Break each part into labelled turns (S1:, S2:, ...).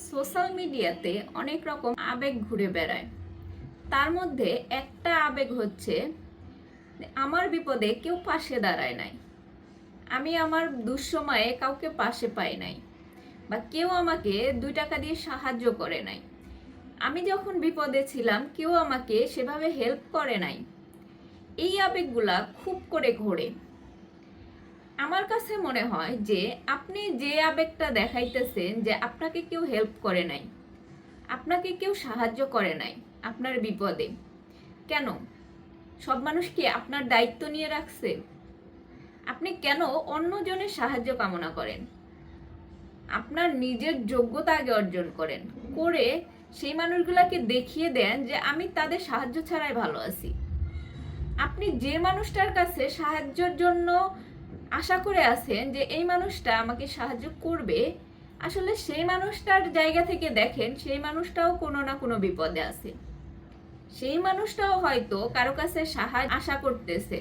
S1: Social মিডিয়াতে অনেক রকম আবেগ ঘুরে বেড়ায়। তার মধ্যে একটা আবেগ হচ্ছে আমার বিপদে কেউ পাশে দাঁড়ায় নাই, আমি আমার দুঃসময়ে কাউকে পাশে পাই নাই, বা কেউ আমাকে 2 টাকা দিয়ে সাহায্য করে নাই। আমি যখন বিপদে ছিলাম কেউ আমাকে সেভাবে হেল্প করে নাই। এই আবেগগুলা খুব করে ঘোরে। আমার কাছে মনে হয় যে আপনি যে আবেগটা দেখাইতেছেন যে আপনাকে কেউ হেল্প করে নাই, আপনাকে কেউ সাহায্য করে নাই আপনার বিপদে, কেন? সব মানুষ কি আপনার দায়িত্ব নিয়ে রাখছে? আপনি কেন অন্যজনের সাহায্য কামনা করেন? আপনার নিজের যোগ্যতা আগে অর্জন করেন, করে সেই মানুষগুলাকে দেখিয়ে দেন যে আমি তাদের সাহায্য ছাড়াই ভালো আছি। আপনি যে মানুষটার কাছে সাহায্যের জন্য আশা করে আছেন যে এই মানুষটা আমাকে সাহায্য করবে, আসলে সেই মানুষটার জায়গা থেকে দেখেন সেই মানুষটাও কোনো না কোনো বিপদে আছে। সেই মানুষটাও হয়তো কারো কাছে সাহায্য আশা করতেছে।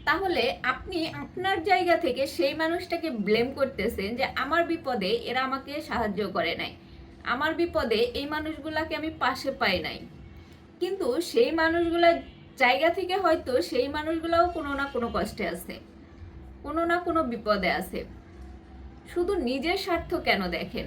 S1: তাহলে আপনি আপনার জায়গা থেকে সেই মানুষটাকে ব্লেম করতেছেন যে আমার বিপদে এরা আমাকে সাহায্য করে নাই, আমার বিপদে এই মানুষগুলাকে আমি পাশে পাই নাই। কিন্তু সেই মানুষগুলার জায়গা থেকে হয়তো সেই মানুষগুলাও কোনো না কোনো কষ্টে আছে, কোনো না কোনো বিপদে আছে। শুধু নিজের স্বার্থ কেন দেখেন?